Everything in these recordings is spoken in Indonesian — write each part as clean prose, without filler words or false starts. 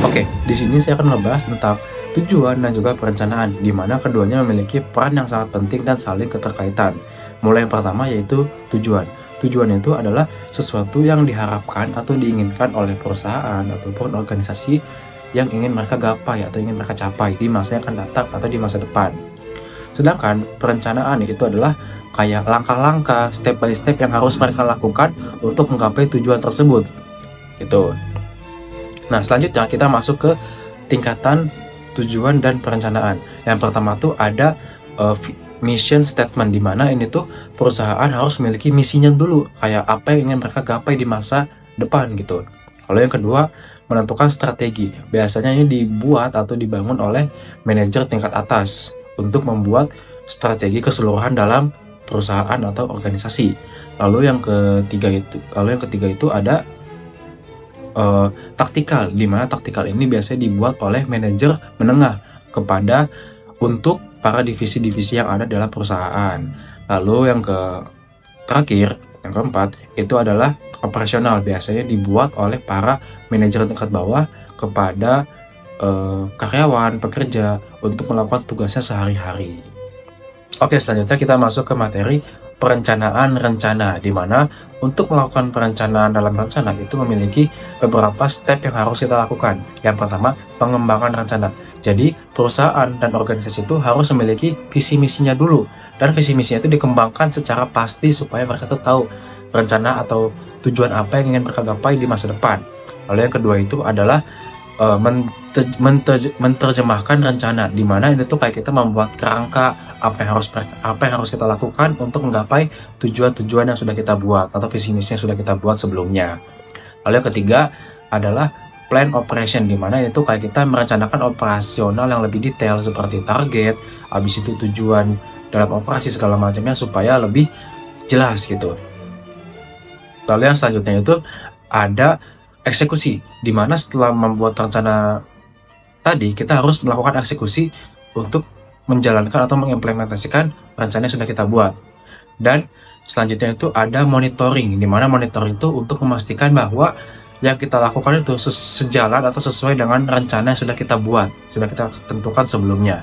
Oke, di sini saya akan membahas tentang tujuan dan juga perencanaan, di mana keduanya memiliki peran yang sangat penting dan saling keterkaitan. Mulai yang pertama yaitu tujuan. Tujuan itu adalah sesuatu yang diharapkan atau diinginkan oleh perusahaan ataupun organisasi yang ingin mereka gapai atau ingin mereka capai di masa yang akan datang atau di masa depan. Sedangkan perencanaan itu adalah kayak langkah-langkah, step by step yang harus mereka lakukan untuk menggapai tujuan tersebut. Gitu. Nah, selanjutnya kita masuk ke tingkatan tujuan dan perencanaan. Yang pertama tuh ada mission statement, di mana ini tuh perusahaan harus memiliki misinya dulu, kayak apa yang ingin mereka gapai di masa depan gitu. Lalu yang kedua, menentukan strategi. Biasanya ini dibuat atau dibangun oleh manajer tingkat atas untuk membuat strategi keseluruhan dalam perusahaan atau organisasi. Lalu yang ketiga itu ada taktikal, di mana taktikal ini biasanya dibuat oleh manajer menengah kepada untuk para divisi-divisi yang ada dalam perusahaan. Lalu yang terakhir, yang keempat, itu adalah operasional, biasanya dibuat oleh para manajer tingkat bawah kepada karyawan, pekerja untuk melakukan tugasnya sehari-hari. Oke, selanjutnya kita masuk ke materi perencanaan rencana, di mana untuk melakukan perencanaan dalam rencana itu memiliki beberapa step yang harus kita lakukan. Yang pertama, pengembangan rencana. Jadi, perusahaan dan organisasi itu harus memiliki visi misinya dulu, dan visi misinya itu dikembangkan secara pasti supaya mereka tuh tahu rencana atau tujuan apa yang ingin mereka gapai di masa depan. Lalu yang kedua itu adalah menerjemahkan rencana, di mana ini tuh kayak kita membuat kerangka apa yang harus kita lakukan untuk menggapai tujuan-tujuan yang sudah kita buat atau visi misi yang sudah kita buat sebelumnya. Lalu yang ketiga adalah plan operation, di mana itu kayak kita merencanakan operasional yang lebih detail seperti target, habis itu tujuan dalam operasi segala macamnya supaya lebih jelas gitu. Lalu yang selanjutnya itu ada eksekusi, di mana setelah membuat rencana tadi kita harus melakukan eksekusi untuk menjalankan atau mengimplementasikan rencana yang sudah kita buat. Dan selanjutnya itu ada monitoring, di mana monitoring itu untuk memastikan bahwa yang kita lakukan itu sejalan atau sesuai dengan rencana yang sudah kita buat, sudah kita tentukan sebelumnya.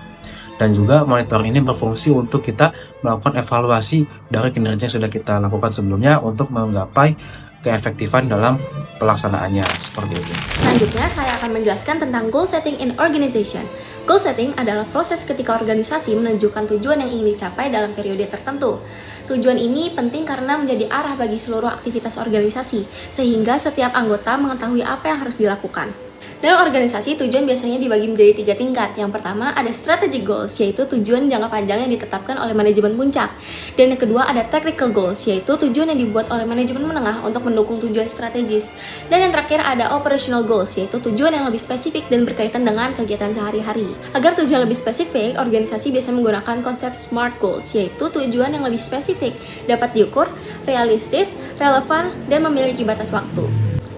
Dan juga monitoring ini berfungsi untuk kita melakukan evaluasi dari kinerja yang sudah kita lakukan sebelumnya untuk menggapai keefektifan dalam pelaksanaannya, seperti itu. Selanjutnya, saya akan menjelaskan tentang goal setting in organization. Goal setting adalah proses ketika organisasi menunjukkan tujuan yang ingin dicapai dalam periode tertentu. Tujuan ini penting karena menjadi arah bagi seluruh aktivitas organisasi, sehingga setiap anggota mengetahui apa yang harus dilakukan. Dalam organisasi, tujuan biasanya dibagi menjadi 3 tingkat. Yang pertama ada strategic goals, yaitu tujuan jangka panjang yang ditetapkan oleh manajemen puncak. Dan yang kedua ada tactical goals, yaitu tujuan yang dibuat oleh manajemen menengah untuk mendukung tujuan strategis. Dan yang terakhir ada operational goals, yaitu tujuan yang lebih spesifik dan berkaitan dengan kegiatan sehari-hari. Agar tujuan lebih spesifik, organisasi biasa menggunakan konsep SMART goals, yaitu tujuan yang lebih spesifik, dapat diukur, realistis, relevan, dan memiliki batas waktu.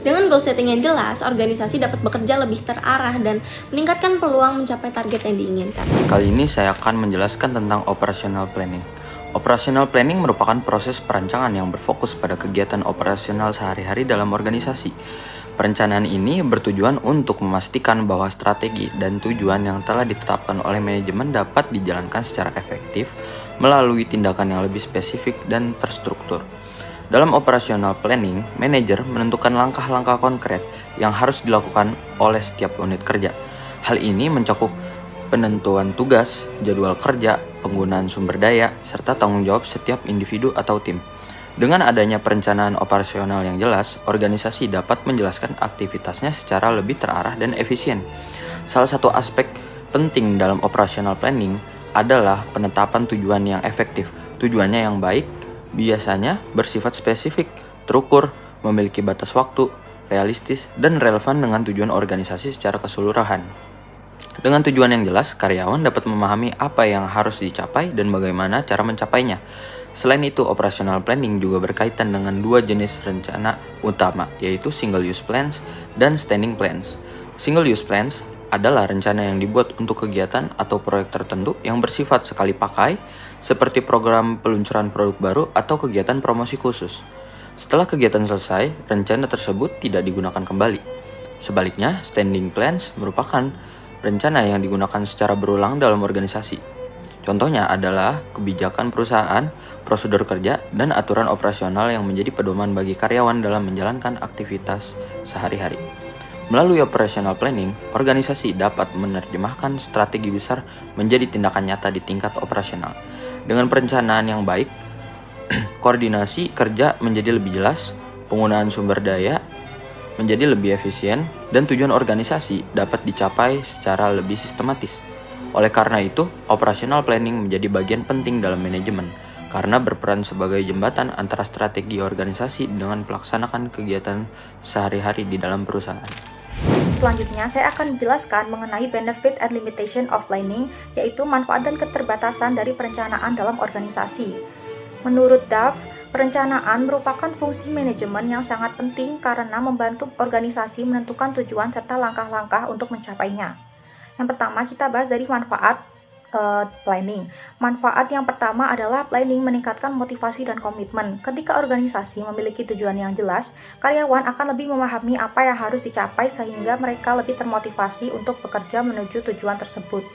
Dengan goal setting yang jelas, organisasi dapat bekerja lebih terarah dan meningkatkan peluang mencapai target yang diinginkan. Kali ini saya akan menjelaskan tentang operational planning. Operational planning merupakan proses perancangan yang berfokus pada kegiatan operasional sehari-hari dalam organisasi. Perencanaan ini bertujuan untuk memastikan bahwa strategi dan tujuan yang telah ditetapkan oleh manajemen dapat dijalankan secara efektif melalui tindakan yang lebih spesifik dan terstruktur. Dalam operational planning, manajer menentukan langkah-langkah konkret yang harus dilakukan oleh setiap unit kerja. Hal ini mencakup penentuan tugas, jadwal kerja, penggunaan sumber daya, serta tanggung jawab setiap individu atau tim. Dengan adanya perencanaan operasional yang jelas, organisasi dapat menjelaskan aktivitasnya secara lebih terarah dan efisien. Salah satu aspek penting dalam operational planning adalah penetapan tujuan yang efektif. Tujuannya yang baik biasanya bersifat spesifik, terukur, memiliki batas waktu, realistis, dan relevan dengan tujuan organisasi secara keseluruhan. Dengan tujuan yang jelas, karyawan dapat memahami apa yang harus dicapai dan bagaimana cara mencapainya. Selain itu, operational planning juga berkaitan dengan 2 jenis rencana utama, yaitu single-use plans dan standing plans. Single-use plans adalah rencana yang dibuat untuk kegiatan atau proyek tertentu yang bersifat sekali pakai, seperti program peluncuran produk baru atau kegiatan promosi khusus. Setelah kegiatan selesai, rencana tersebut tidak digunakan kembali. Sebaliknya, standing plans merupakan rencana yang digunakan secara berulang dalam organisasi. Contohnya adalah kebijakan perusahaan, prosedur kerja, dan aturan operasional yang menjadi pedoman bagi karyawan dalam menjalankan aktivitas sehari-hari. Melalui operational planning, organisasi dapat menerjemahkan strategi besar menjadi tindakan nyata di tingkat operasional. Dengan perencanaan yang baik, koordinasi kerja menjadi lebih jelas, penggunaan sumber daya menjadi lebih efisien, dan tujuan organisasi dapat dicapai secara lebih sistematis. Oleh karena itu, operational planning menjadi bagian penting dalam manajemen, karena berperan sebagai jembatan antara strategi organisasi dengan pelaksanakan kegiatan sehari-hari di dalam perusahaan. Selanjutnya, saya akan menjelaskan mengenai benefit and limitation of planning, yaitu manfaat dan keterbatasan dari perencanaan dalam organisasi. Menurut Duff, perencanaan merupakan fungsi manajemen yang sangat penting karena membantu organisasi menentukan tujuan serta langkah-langkah untuk mencapainya. Yang pertama, kita bahas dari manfaat planning. Manfaat yang pertama adalah planning meningkatkan motivasi dan komitmen. Ketika organisasi memiliki tujuan yang jelas, karyawan akan lebih memahami apa yang harus dicapai sehingga mereka lebih termotivasi untuk bekerja menuju tujuan tersebut.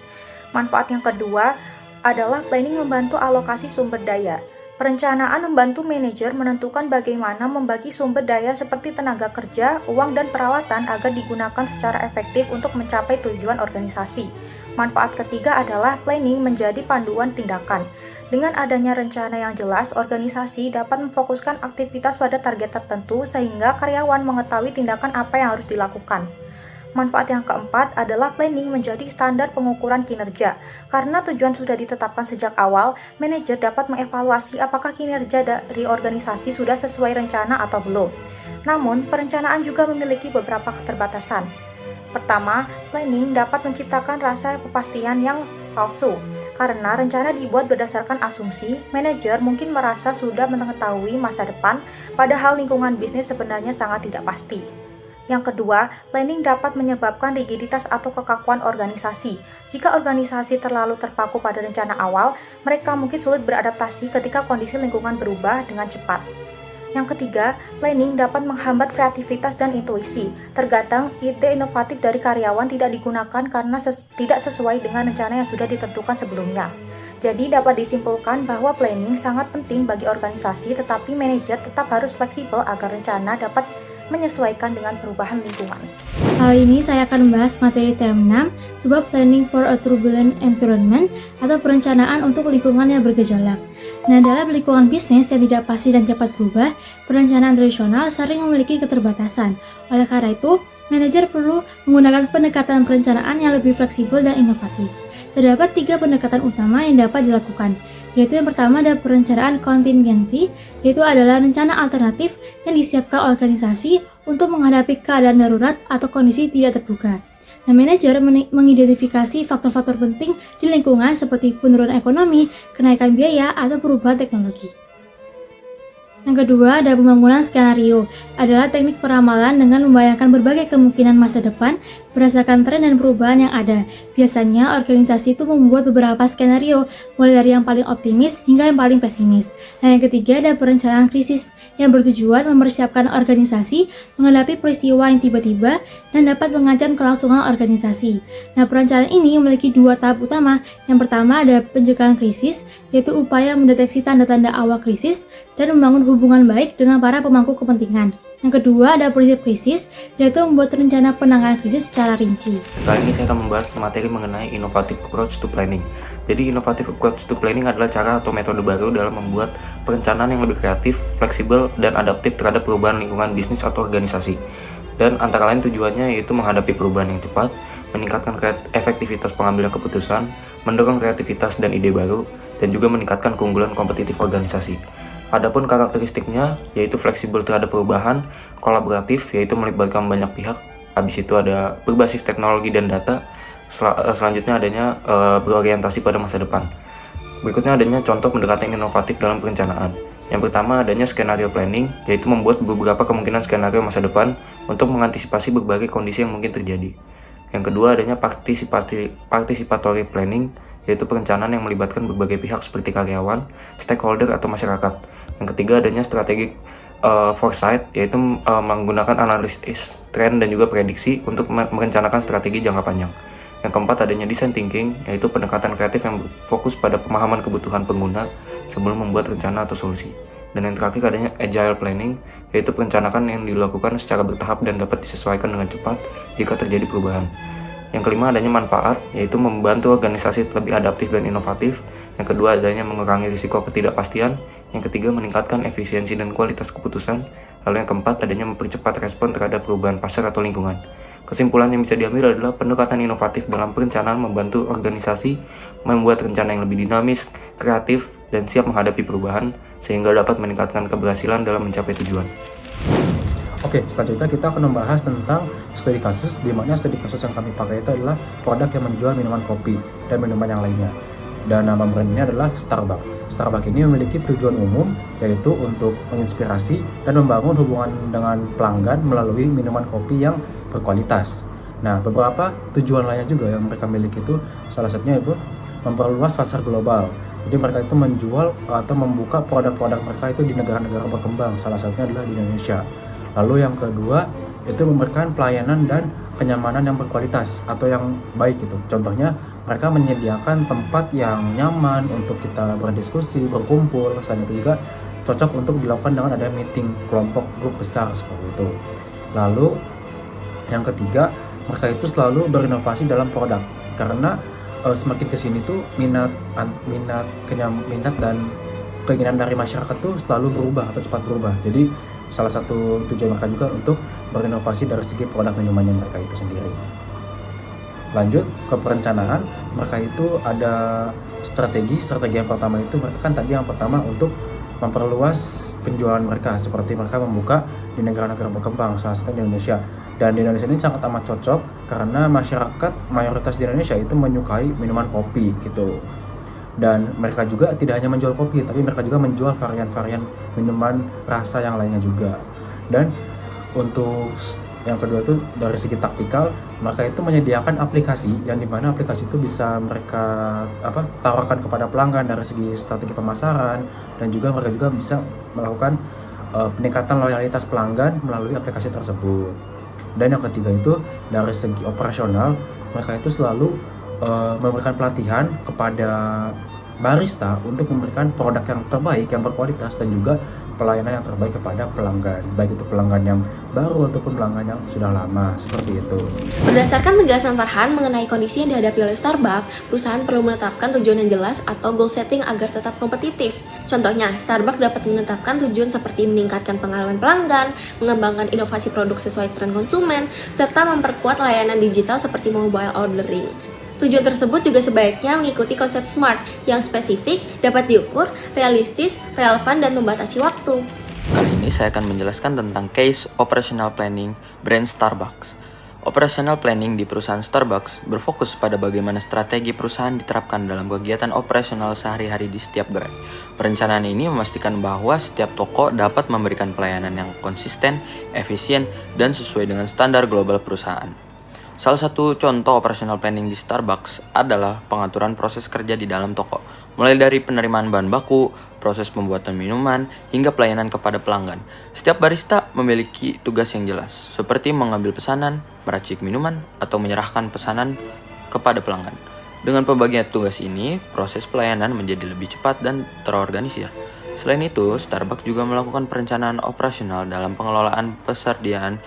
Manfaat yang kedua adalah planning membantu alokasi sumber daya. Perencanaan membantu manajer menentukan bagaimana membagi sumber daya seperti tenaga kerja, uang, dan peralatan agar digunakan secara efektif untuk mencapai tujuan organisasi. Manfaat ketiga adalah planning menjadi panduan tindakan. Dengan adanya rencana yang jelas, organisasi dapat memfokuskan aktivitas pada target tertentu sehingga karyawan mengetahui tindakan apa yang harus dilakukan. Manfaat yang keempat adalah planning menjadi standar pengukuran kinerja. Karena tujuan sudah ditetapkan sejak awal, manajer dapat mengevaluasi apakah kinerja dari organisasi sudah sesuai rencana atau belum. Namun, perencanaan juga memiliki beberapa keterbatasan. Pertama, planning dapat menciptakan rasa kepastian yang palsu. Karena rencana dibuat berdasarkan asumsi, manajer mungkin merasa sudah mengetahui masa depan, padahal lingkungan bisnis sebenarnya sangat tidak pasti. Yang kedua, planning dapat menyebabkan rigiditas atau kekakuan organisasi. Jika organisasi terlalu terpaku pada rencana awal, mereka mungkin sulit beradaptasi ketika kondisi lingkungan berubah dengan cepat. Yang ketiga, planning dapat menghambat kreativitas dan intuisi. Terkadang, ide inovatif dari karyawan tidak digunakan karena tidak sesuai dengan rencana yang sudah ditentukan sebelumnya. Jadi, dapat disimpulkan bahwa planning sangat penting bagi organisasi, tetapi manajer tetap harus fleksibel agar rencana dapat menyesuaikan dengan perubahan lingkungan. Kali ini saya akan membahas materi TM6, sebuah planning for a turbulent environment atau perencanaan untuk lingkungan yang bergejolak. Nah, dalam lingkungan bisnis yang tidak pasti dan cepat berubah, perencanaan tradisional sering memiliki keterbatasan. Oleh karena itu, manajer perlu menggunakan pendekatan perencanaan yang lebih fleksibel dan inovatif. Terdapat 3 pendekatan utama yang dapat dilakukan, yaitu yang pertama ada perencanaan kontingensi, yaitu adalah rencana alternatif yang disiapkan organisasi untuk menghadapi keadaan darurat atau kondisi tidak terduga. Nah, manajer mengidentifikasi faktor-faktor penting di lingkungan seperti penurunan ekonomi, kenaikan biaya, atau perubahan teknologi. Yang kedua, ada pembangunan skenario, adalah teknik peramalan dengan membayangkan berbagai kemungkinan masa depan berdasarkan tren dan perubahan yang ada. Biasanya, organisasi itu membuat beberapa skenario, mulai dari yang paling optimis hingga yang paling pesimis. Nah, yang ketiga, ada perencanaan krisis, yang bertujuan mempersiapkan organisasi menghadapi peristiwa yang tiba-tiba dan dapat mengancam kelangsungan organisasi. Nah, perencanaan ini memiliki 2 tahap utama. Yang pertama ada pencegahan krisis, yaitu upaya mendeteksi tanda-tanda awal krisis dan membangun hubungan baik dengan para pemangku kepentingan. Yang kedua ada prinsip krisis, yaitu membuat rencana penanganan krisis secara rinci. Kali ini saya akan membahas materi mengenai innovative approach to planning. Jadi innovative approach to planning adalah cara atau metode baru dalam membuat perencanaan yang lebih kreatif, fleksibel, dan adaptif terhadap perubahan lingkungan bisnis atau organisasi. Dan antara lain tujuannya yaitu menghadapi perubahan yang cepat, meningkatkan efektivitas pengambilan keputusan, mendorong kreativitas dan ide baru, dan juga meningkatkan keunggulan kompetitif organisasi. Adapun karakteristiknya yaitu fleksibel terhadap perubahan, kolaboratif yaitu melibatkan banyak pihak, habis itu ada berbasis teknologi dan data, selanjutnya adanya berorientasi pada masa depan. Berikutnya adanya contoh pendekatan inovatif dalam perencanaan. Yang pertama adanya skenario planning, yaitu membuat beberapa kemungkinan skenario masa depan untuk mengantisipasi berbagai kondisi yang mungkin terjadi. Yang kedua adanya participatory planning, yaitu perencanaan yang melibatkan berbagai pihak seperti karyawan, stakeholder, atau masyarakat. Yang ketiga adanya strategic foresight, yaitu menggunakan analisis tren dan juga prediksi untuk merencanakan strategi jangka panjang. Yang keempat, adanya design thinking, yaitu pendekatan kreatif yang fokus pada pemahaman kebutuhan pengguna sebelum membuat rencana atau solusi. Dan yang terakhir, adanya agile planning, yaitu perencanaan yang dilakukan secara bertahap dan dapat disesuaikan dengan cepat jika terjadi perubahan. Yang kelima, adanya manfaat, yaitu membantu organisasi lebih adaptif dan inovatif. Yang kedua, adanya mengurangi risiko ketidakpastian. Yang ketiga, meningkatkan efisiensi dan kualitas keputusan. Lalu yang keempat, adanya mempercepat respon terhadap perubahan pasar atau lingkungan. Kesimpulan yang bisa diambil adalah pendekatan inovatif dalam perencanaan membantu organisasi membuat rencana yang lebih dinamis, kreatif, dan siap menghadapi perubahan sehingga dapat meningkatkan keberhasilan dalam mencapai tujuan. Oke, selanjutnya kita akan membahas tentang studi kasus, di mana studi kasus yang kami pakai itu adalah produk yang menjual minuman kopi dan minuman yang lainnya. Dan nama brand ini adalah Starbucks. Starbucks ini memiliki tujuan umum, yaitu untuk menginspirasi dan membangun hubungan dengan pelanggan melalui minuman kopi yang berkualitas. Nah, beberapa tujuan lainnya juga yang mereka miliki itu, salah satunya itu memperluas pasar global. Jadi mereka itu menjual atau membuka produk-produk mereka itu di negara-negara berkembang, salah satunya adalah di Indonesia. Lalu yang kedua, itu memberikan pelayanan dan kenyamanan yang berkualitas atau yang baik gitu. Contohnya, mereka menyediakan tempat yang nyaman untuk kita berdiskusi, berkumpul. Selain itu juga cocok untuk dilakukan dengan ada meeting kelompok grup besar seperti itu. Lalu yang ketiga, mereka itu selalu berinovasi dalam produk karena semakin kesini tuh minat dan keinginan dari masyarakat tuh selalu berubah atau cepat berubah. Jadi salah satu tujuan mereka juga untuk berinovasi dari segi produk minumannya mereka itu sendiri. Lanjut ke perencanaan, mereka itu ada strategi yang pertama itu mereka kan tadi yang pertama untuk memperluas penjualan mereka, seperti mereka membuka di negara-negara berkembang, salah satunya di Indonesia. Dan di Indonesia ini sangat amat cocok karena masyarakat mayoritas di Indonesia itu menyukai minuman kopi gitu. Dan mereka juga tidak hanya menjual kopi, tapi mereka juga menjual varian-varian minuman rasa yang lainnya juga. Dan untuk yang kedua itu dari segi taktikal, mereka itu menyediakan aplikasi yang dimana aplikasi itu bisa mereka tawarkan kepada pelanggan dari segi strategi pemasaran, dan juga mereka juga bisa melakukan peningkatan loyalitas pelanggan melalui aplikasi tersebut. Dan yang ketiga itu dari segi operasional, mereka itu selalu memberikan pelatihan kepada barista untuk memberikan produk yang terbaik, yang berkualitas, dan juga pelayanan yang terbaik kepada pelanggan, baik itu pelanggan yang baru ataupun pelanggan yang sudah lama, seperti itu. Berdasarkan penjelasan Farhan mengenai kondisi yang dihadapi oleh Starbucks, perusahaan perlu menetapkan tujuan yang jelas atau goal setting agar tetap kompetitif. Contohnya, Starbucks dapat menetapkan tujuan seperti meningkatkan pengalaman pelanggan, mengembangkan inovasi produk sesuai tren konsumen, serta memperkuat layanan digital seperti mobile ordering. Tujuan tersebut juga sebaiknya mengikuti konsep SMART yang spesifik, dapat diukur, realistis, relevan, dan membatasi waktu. Kali ini saya akan menjelaskan tentang case operational planning brand Starbucks. Operational planning di perusahaan Starbucks berfokus pada bagaimana strategi perusahaan diterapkan dalam kegiatan operasional sehari-hari di setiap gerai. Perencanaan ini memastikan bahwa setiap toko dapat memberikan pelayanan yang konsisten, efisien, dan sesuai dengan standar global perusahaan. Salah satu contoh operational planning di Starbucks adalah pengaturan proses kerja di dalam toko, mulai dari penerimaan bahan baku, proses pembuatan minuman, hingga pelayanan kepada pelanggan. Setiap barista memiliki tugas yang jelas, seperti mengambil pesanan, meracik minuman, atau menyerahkan pesanan kepada pelanggan. Dengan pembagian tugas ini, proses pelayanan menjadi lebih cepat dan terorganisir. Selain itu, Starbucks juga melakukan perencanaan operasional dalam pengelolaan persediaan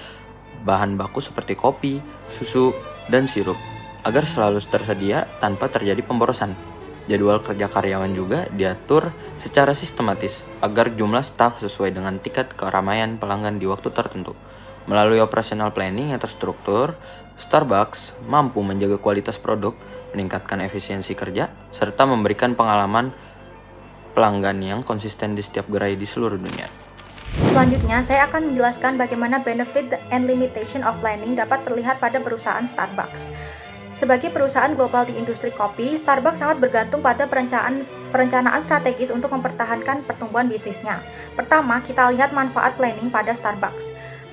bahan baku seperti kopi, susu, dan sirup agar selalu tersedia tanpa terjadi pemborosan. Jadwal kerja karyawan juga diatur secara sistematis agar jumlah staf sesuai dengan tingkat keramaian pelanggan di waktu tertentu. Melalui operational planning yang terstruktur, Starbucks mampu menjaga kualitas produk, meningkatkan efisiensi kerja, serta memberikan pengalaman pelanggan yang konsisten di setiap gerai di seluruh dunia. Selanjutnya, saya akan menjelaskan bagaimana benefit and limitation of planning dapat terlihat pada perusahaan Starbucks. Sebagai perusahaan global di industri kopi, Starbucks sangat bergantung pada perencanaan strategis untuk mempertahankan pertumbuhan bisnisnya. Pertama, kita lihat manfaat planning pada Starbucks.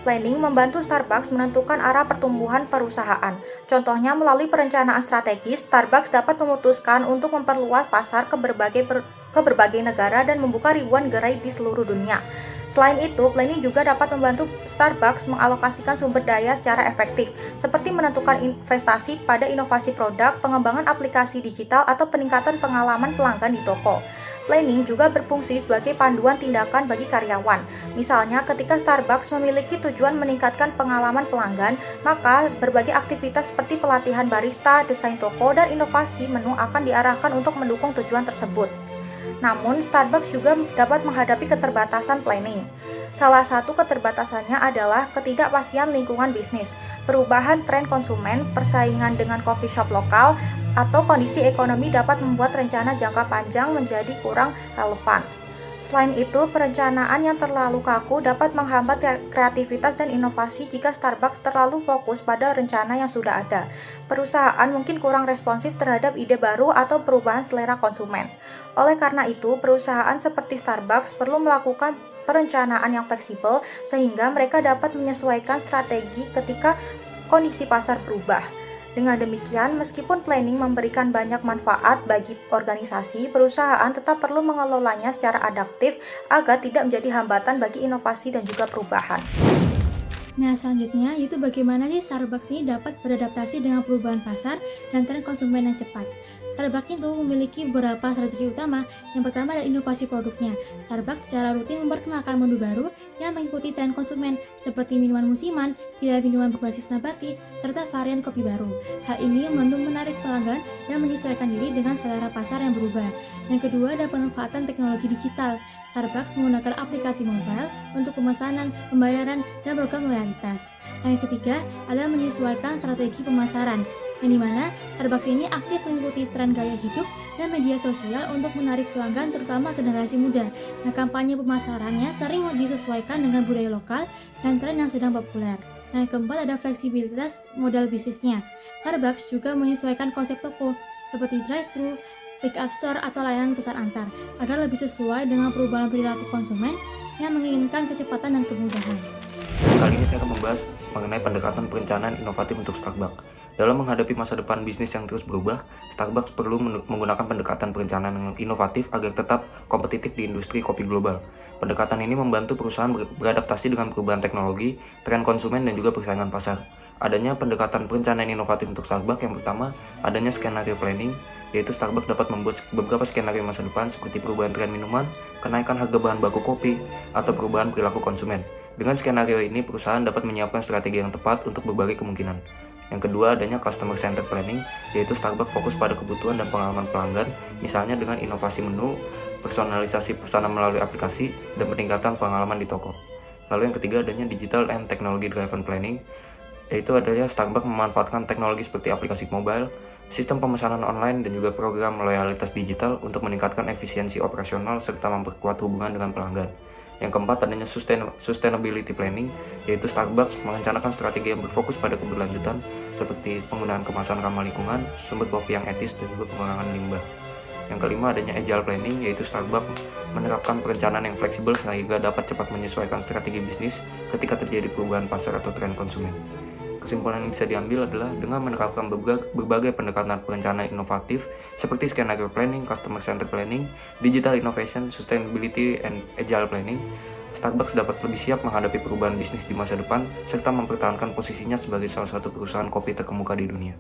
Planning membantu Starbucks menentukan arah pertumbuhan perusahaan. Contohnya, melalui perencanaan strategis, Starbucks dapat memutuskan untuk memperluas pasar ke berbagai negara dan membuka ribuan gerai di seluruh dunia. Selain itu, planning juga dapat membantu Starbucks mengalokasikan sumber daya secara efektif, seperti menentukan investasi pada inovasi produk, pengembangan aplikasi digital, atau peningkatan pengalaman pelanggan di toko. Planning juga berfungsi sebagai panduan tindakan bagi karyawan. Misalnya, ketika Starbucks memiliki tujuan meningkatkan pengalaman pelanggan, maka berbagai aktivitas seperti pelatihan barista, desain toko, dan inovasi menu akan diarahkan untuk mendukung tujuan tersebut. Namun, Starbucks juga dapat menghadapi keterbatasan planning. Salah satu keterbatasannya adalah ketidakpastian lingkungan bisnis, perubahan tren konsumen, persaingan dengan coffee shop lokal, atau kondisi ekonomi dapat membuat rencana jangka panjang menjadi kurang relevan. Selain itu, perencanaan yang terlalu kaku dapat menghambat kreativitas dan inovasi jika Starbucks terlalu fokus pada rencana yang sudah ada. Perusahaan mungkin kurang responsif terhadap ide baru atau perubahan selera konsumen. Oleh karena itu, perusahaan seperti Starbucks perlu melakukan perencanaan yang fleksibel sehingga mereka dapat menyesuaikan strategi ketika kondisi pasar berubah. Dengan demikian, meskipun planning memberikan banyak manfaat bagi organisasi, perusahaan tetap perlu mengelolanya secara adaptif agar tidak menjadi hambatan bagi inovasi dan juga perubahan. Nah, selanjutnya yaitu bagaimana sih Starbucks ini dapat beradaptasi dengan perubahan pasar dan tren konsumen yang cepat. Starbucks itu memiliki beberapa strategi utama. Yang pertama adalah inovasi produknya. Starbucks secara rutin memperkenalkan menu baru yang mengikuti tren konsumen, seperti minuman musiman, pilihan minuman berbasis nabati, serta varian kopi baru. Hal ini membantu menarik pelanggan dan menyesuaikan diri dengan selera pasar yang berubah. Yang kedua adalah pemanfaatan teknologi digital. Starbucks menggunakan aplikasi mobile untuk pemesanan, pembayaran, dan program loyalitas. Dan yang ketiga adalah menyesuaikan strategi pemasaran, yang dimana Starbucks ini aktif mengikuti tren gaya hidup dan media sosial untuk menarik pelanggan terutama generasi muda. Nah, kampanye pemasarannya sering disesuaikan dengan budaya lokal dan tren yang sedang populer. Nah, yang keempat ada fleksibilitas modal bisnisnya. Starbucks juga menyesuaikan konsep toko seperti drive-thru, pick-up store, atau layanan pesan antar agar lebih sesuai dengan perubahan perilaku konsumen yang menginginkan kecepatan dan kemudahan. Kali ini saya akan membahas mengenai pendekatan perencanaan inovatif untuk Starbucks. Dalam menghadapi masa depan bisnis yang terus berubah, Starbucks perlu menggunakan pendekatan perencanaan yang inovatif agar tetap kompetitif di industri kopi global. Pendekatan ini membantu perusahaan beradaptasi dengan perubahan teknologi, tren konsumen, dan juga persaingan pasar. Adanya pendekatan perencanaan inovatif untuk Starbucks yang pertama, adanya skenario planning, yaitu Starbucks dapat membuat beberapa skenario masa depan seperti perubahan tren minuman, kenaikan harga bahan baku kopi, atau perubahan perilaku konsumen. Dengan skenario ini, perusahaan dapat menyiapkan strategi yang tepat untuk berbagai kemungkinan. Yang kedua, adanya customer centered planning, yaitu Starbucks fokus pada kebutuhan dan pengalaman pelanggan, misalnya dengan inovasi menu, personalisasi pesanan melalui aplikasi, dan peningkatan pengalaman di toko. Lalu yang ketiga, adanya digital and technology driven planning, yaitu adanya Starbucks memanfaatkan teknologi seperti aplikasi mobile, sistem pemesanan online, dan juga program loyalitas digital untuk meningkatkan efisiensi operasional serta memperkuat hubungan dengan pelanggan. Yang keempat, adanya sustainability planning, yaitu Starbucks merencanakan strategi yang berfokus pada keberlanjutan seperti penggunaan kemasan ramah lingkungan, sumber kopi yang etis, dan juga pengurangan limbah. Yang kelima, adanya agile planning, yaitu Starbucks menerapkan perencanaan yang fleksibel sehingga dapat cepat menyesuaikan strategi bisnis ketika terjadi perubahan pasar atau tren konsumen. Kesimpulan yang bisa diambil adalah dengan menerapkan berbagai pendekatan perencanaan inovatif seperti skenario planning, customer centered planning, digital innovation, sustainability, and agile planning, Starbucks dapat lebih siap menghadapi perubahan bisnis di masa depan serta mempertahankan posisinya sebagai salah satu perusahaan kopi terkemuka di dunia.